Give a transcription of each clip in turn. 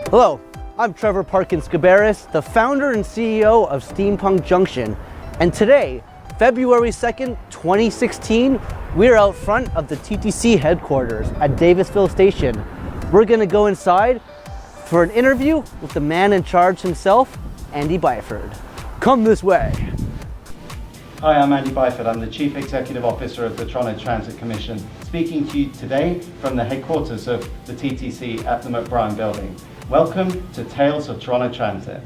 Hello, I'm Trevor Parkins-Cabarrus, the founder and CEO of SteamPunk Junction, and today, February 2nd, 2016, we're out front of the TTC headquarters at Davisville Station. We're going to go inside for an interview with the man in charge himself, Andy Byford. Come this way. Hi, I'm Andy Byford. I'm the Chief Executive Officer of the Toronto Transit Commission, speaking to you today from the headquarters of the TTC at the McBrien Building. Welcome to Tales of Toronto Transit.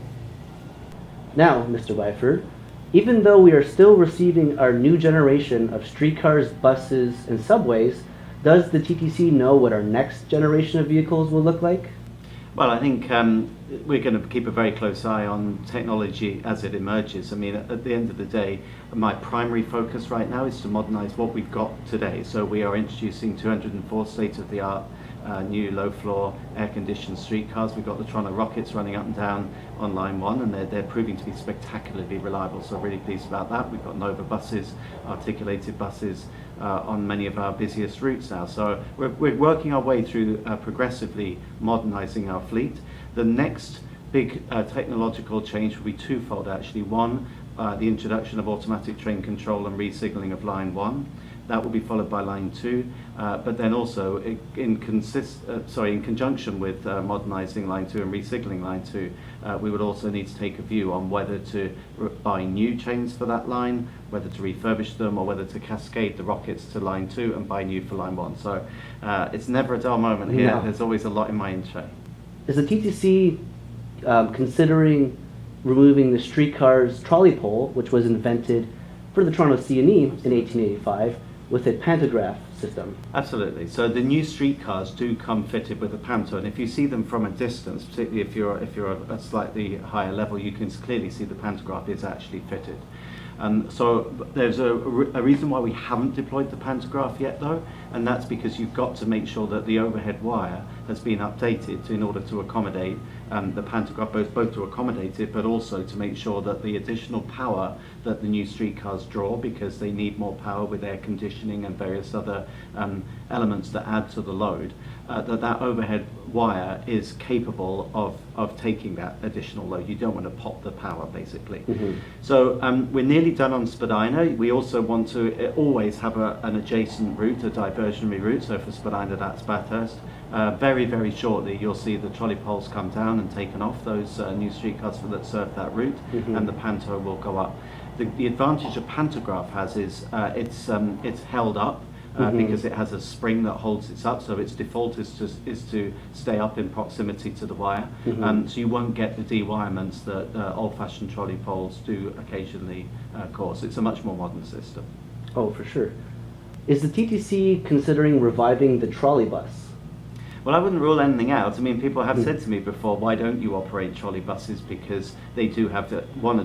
Now, Mr. Byford, even though we are still receiving our new generation of streetcars, buses, and subways, does the TTC know what our next generation of vehicles will look like? Well, I think we're going to keep a very close eye on technology as it emerges. I mean, at the end of the day, my primary focus right now is to modernize what we've got today. So we are introducing 204 state-of-the-art new low-floor air-conditioned streetcars. We've got the Toronto Rockets running up and down on Line 1, and they're proving to be spectacularly reliable, so really pleased about that. We've got Nova buses, articulated buses on many of our busiest routes now. So we're working our way through progressively modernizing our fleet. The next big technological change will be twofold, actually. One, the introduction of automatic train control and re-signalling of Line 1. That will be followed by Line 2, but then also in conjunction with modernising Line 2 and re-signalling Line 2, we would also need to take a view on whether to buy new trains for that line, whether to refurbish them, or whether to cascade the Rockets to Line 2 and buy new for Line 1. So it's never a dull moment here. No. There's always a lot in my in tray. Is the TTC considering removing the streetcar's trolley pole, which was invented for the Toronto CNE in 1885, with a Pantograph system? Absolutely. So the new streetcars do come fitted with a Panto, and if you see them from a distance, particularly if you're a slightly higher level, you can clearly see the Pantograph is actually fitted. So there's a reason why we haven't deployed the Pantograph yet, though, and that's because you've got to make sure that the overhead wire has been updated in order to accommodate the Pantograph, both to accommodate it, but also to make sure that the additional power that the new streetcars draw, because they need more power with air conditioning and various other elements that add to the load, that overhead wire is capable of taking that additional load. You don't want to pop the power, basically. Mm-hmm. So we're nearly done on Spadina. We also want to always have an adjacent route, a diversionary route. So for Spadina, that's Bathurst. Very, very shortly, you'll see the trolley poles come down and taken off, those new streetcars that serve that route, mm-hmm. and the Panto will go up. The advantage a Pantograph has is it's held up, mm-hmm. because it has a spring that holds it up, so its default is to stay up in proximity to the wire, mm-hmm. So you won't get the de-wirements that old-fashioned trolley poles do occasionally cause. It's a much more modern system. Oh, for sure. Is the TTC considering reviving the trolley bus? Well, I wouldn't rule anything out. I mean, people have said to me before, why don't you operate trolley buses? Because they do have one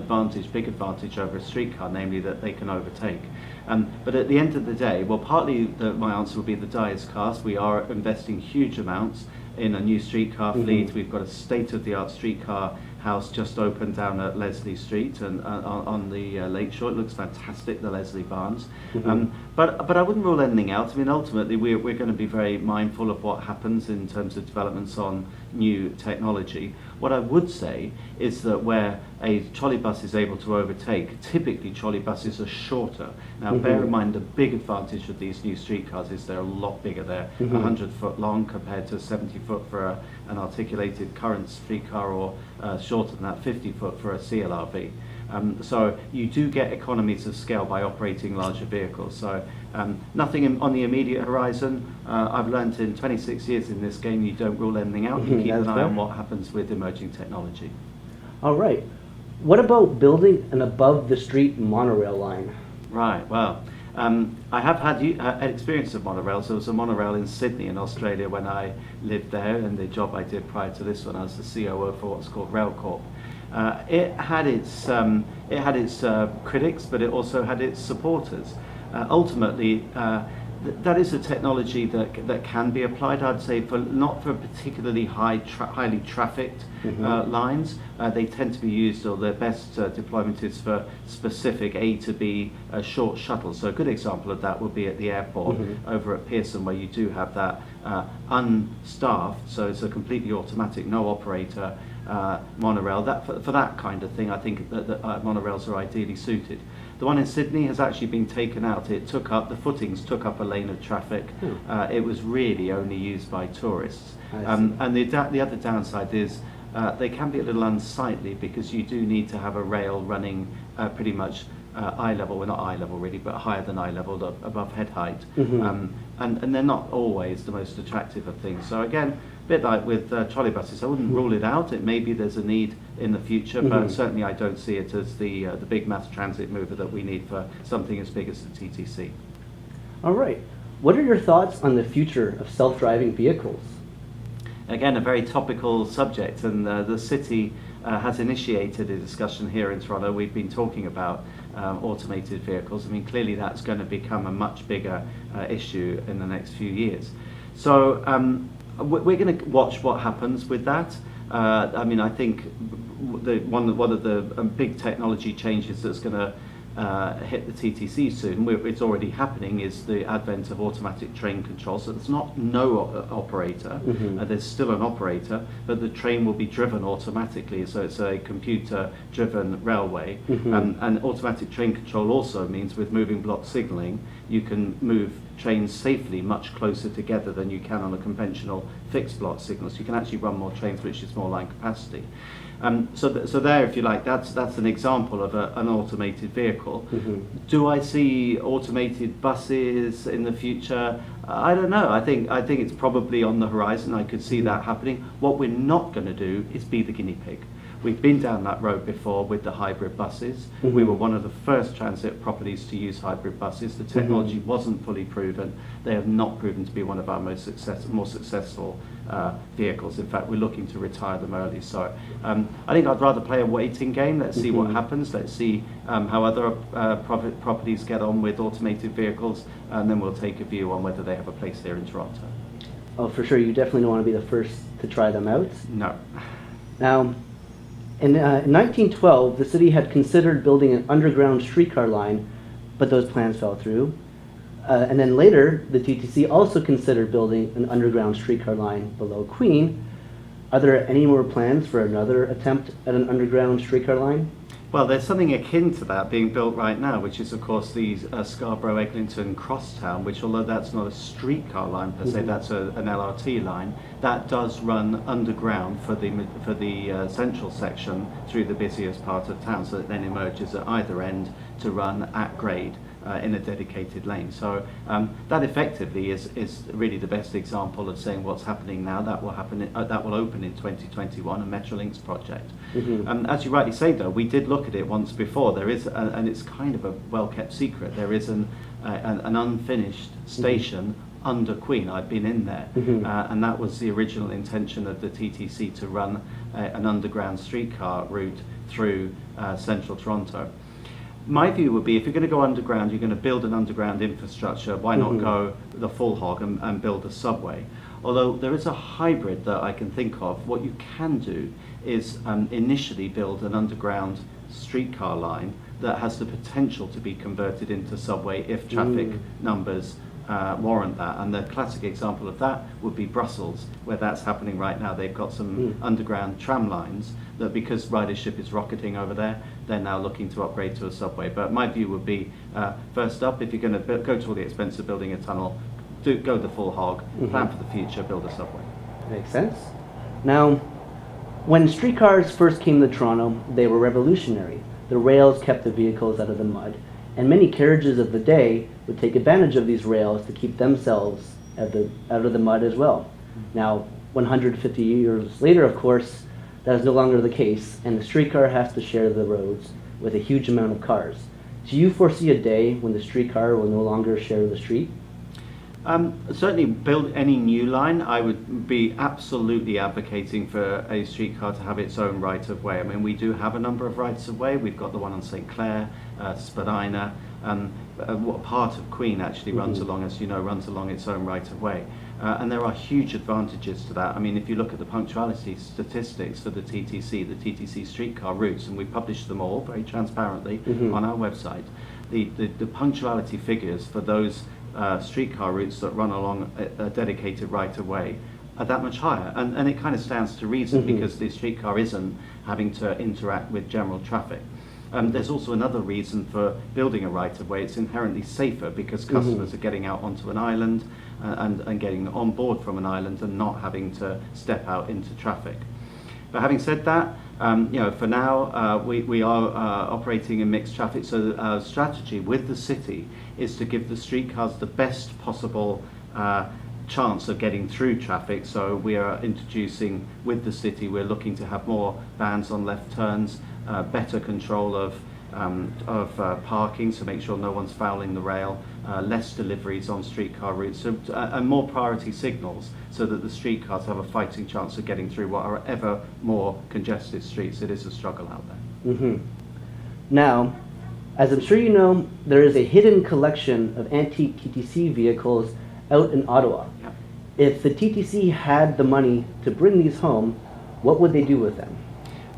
big advantage over a streetcar, namely that they can overtake. But at the end of the day, well, partly my answer will be the die is cast. We are investing huge amounts in a new streetcar fleet. Mm-hmm. We've got a state-of-the-art streetcar house just opened down at Leslie Street and on the Lakeshore. It looks fantastic, the Leslie Barns. Mm-hmm. But I wouldn't rule anything out. I mean, ultimately, we're going to be very mindful of what happens in terms of developments on new technology. What I would say is that where a trolley bus is able to overtake, typically trolley buses are shorter. Now, mm-hmm. bear in mind, the big advantage of these new streetcars is they're a lot bigger. They're mm-hmm. 100 foot long compared to 70 foot for an articulated current streetcar, or shorter than that, 50 foot for a CLRV. So you do get economies of scale by operating larger vehicles. So nothing on the immediate horizon. I've learned in 26 years in this game, you don't rule anything out. You keep an eye on what happens with emerging technology. All right. What about building an above-the-street monorail line? Right, well, I have had experience of monorails. There was a monorail in Sydney in Australia when I lived there, and the job I did prior to this one, I was the COO for what's called RailCorp. It had its critics, but it also had its supporters. Ultimately, that is a technology that can be applied. I'd say not for particularly highly trafficked lines. They tend to be used, or their best deployment is for specific A to B short shuttles. So a good example of that would be at the airport over at Pearson, where you do have that unstaffed, so it's a completely automatic, no operator monorail. That for that kind of thing, I think that monorails are ideally suited. The one in Sydney has actually been taken out. It took up, the footings took up a lane of traffic. It was really only used by tourists. And the other downside is they can be a little unsightly, because you do need to have a rail running pretty much eye level, well not eye level really, but higher than eye level, above head height. And they're not always the most attractive of things. So again, a bit like with trolley buses, I wouldn't rule it out. It maybe there's a need in the future, but certainly I don't see it as the big mass transit mover that we need for something as big as the TTC. All right. What are your thoughts on the future of self-driving vehicles? Again, a very topical subject, and the city has initiated a discussion here in Toronto. We've been talking about automated vehicles. I mean, clearly that's going to become a much bigger issue in the next few years. So we're going to watch what happens with that. I mean, I think one of the big technology changes that's going to hit the TTC soon, it's already happening, is the advent of automatic train control. So there's not no operator, there's still an operator, but the train will be driven automatically, so it's a computer-driven railway. And automatic train control also means with moving block signalling, you can move trains safely much closer together than you can on a conventional fixed block signal. So you can actually run more trains, which is more line capacity. So there, if you like, that's an example of an automated vehicle. Do I see automated buses in the future? I don't know. I think it's probably on the horizon. I could see that happening. What we're not going to do is be the guinea pig. We've been down that road before with the hybrid buses. We were one of the first transit properties to use hybrid buses. The technology wasn't fully proven. They have not proven to be one of our more successful vehicles. In fact, we're looking to retire them early. So I think I'd rather play a waiting game. Let's see what happens. Let's see how other properties get on with automated vehicles, and then we'll take a view on whether they have a place here in Toronto. Oh, for sure. You definitely don't want to be the first to try them out. No. Now, in 1912, the city had considered building an underground streetcar line, but those plans fell through. And then later, the TTC also considered building an underground streetcar line below Queen. Are there any more plans for another attempt at an underground streetcar line? Well, there's something akin to that being built right now, which is, of course, the Scarborough-Eglinton Crosstown, which, although that's not a streetcar line per se, that's an LRT line, that does run underground for the central section through the busiest part of town, so it then emerges at either end to run at grade in a dedicated lane. So that effectively is really the best example of saying what's happening now. That will happen. That will open in 2021, a Metrolinx project. As you rightly say, though, we did look at it once before. There is, and it's kind of a well-kept secret. There is an unfinished station under Queen. I've been in there, and that was the original intention of the TTC, to run an underground streetcar route through central Toronto. My view would be, if you're going to go underground, you're going to build an underground infrastructure, why not go the full hog and build a subway? Although there is a hybrid that I can think of. What you can do is initially build an underground streetcar line that has the potential to be converted into subway if traffic numbers warrant that. And the classic example of that would be Brussels, where that's happening right now. They've got some underground tram lines that, because ridership is rocketing over there, they're now looking to upgrade to a subway. But my view would be, first up, if you're going to go to all the expense of building a tunnel, go the full hog, plan for the future, build a subway. Makes sense. Now, when streetcars first came to Toronto, they were revolutionary. The rails kept the vehicles out of the mud, and many carriages of the day would take advantage of these rails to keep themselves out of the mud as well. Now, 150 years later, of course, that is no longer the case, and the streetcar has to share the roads with a huge amount of cars. Do you foresee a day when the streetcar will no longer share the street? Certainly, build any new line, I would be absolutely advocating for a streetcar to have its own right of way. I mean, we do have a number of rights of way. We've got the one on St. Clair, Spadina, what part of Queen actually runs along, as you know, runs along its own right of way. And there are huge advantages to that. I mean, if you look at the punctuality statistics for the TTC streetcar routes, and we publish them all very transparently on our website, the punctuality figures for those streetcar routes that run along a dedicated right of way are that much higher. And it kind of stands to reason because the streetcar isn't having to interact with general traffic. There's also another reason for building a right-of-way. It's inherently safer because customers are getting out onto an island and getting on board from an island and not having to step out into traffic. But having said that, for now we are operating in mixed traffic, so our strategy with the city is to give the streetcars the best possible chance of getting through traffic. So we are introducing, with the city, we're looking to have more bans on left turns, better control of parking, so make sure no one's fouling the rail, less deliveries on streetcar routes, and more priority signals so that the streetcars have a fighting chance of getting through what are ever more congested streets. It is a struggle out there. Now, as I'm sure you know, there is a hidden collection of antique TTC vehicles out in Ottawa. Yeah. If the TTC had the money to bring these home, what would they do with them?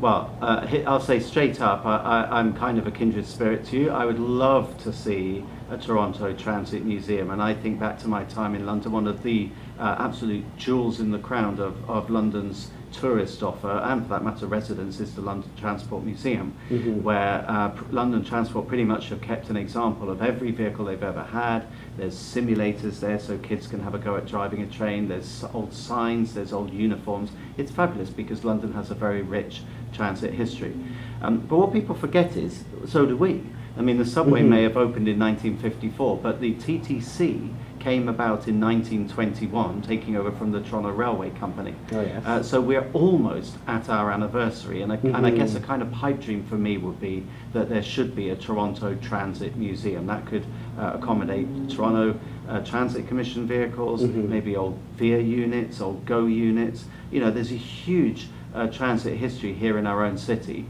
Well, I'll say straight up, I'm kind of a kindred spirit to you. I would love to see a Toronto Transit Museum, and I think back to my time in London, one of the absolute jewels in the crown of London's tourist offer, and for that matter residents, is the London Transport Museum, where London Transport pretty much have kept an example of every vehicle they've ever had. There's simulators there so kids can have a go at driving a train, there's old signs, there's old uniforms. It's fabulous because London has a very rich transit history. But what people forget is, so do we. I mean, the subway may have opened in 1954, but the TTC came about in 1921, taking over from the Toronto Railway Company. Oh, yes. So we're almost at our anniversary, and I guess a kind of pipe dream for me would be that there should be a Toronto Transit Museum that could accommodate Toronto Transit Commission vehicles, maybe old VIA units, old GO units. You know, there's a huge transit history here in our own city.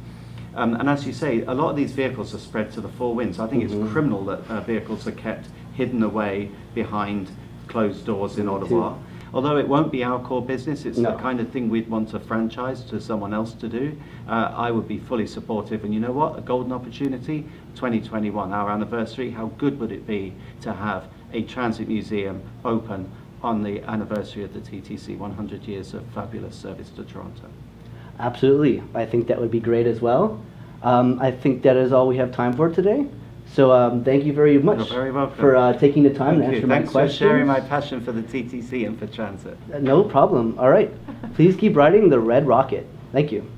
And as you say, a lot of these vehicles are spread to the four winds. I think it's criminal that vehicles are kept hidden away behind closed doors in Ottawa. Although it won't be our core business, it's the kind of thing we'd want to franchise to someone else to do. I would be fully supportive. And you know what? A golden opportunity, 2021, our anniversary. How good would it be to have a transit museum open on the anniversary of the TTC, 100 years of fabulous service to Toronto? Absolutely. I think that would be great as well. I think that is all we have time for today. So thank you very much for taking the time to answer my questions. Thanks for sharing my passion for the TTC and for transit. No problem. All right. Please keep riding the Red Rocket. Thank you.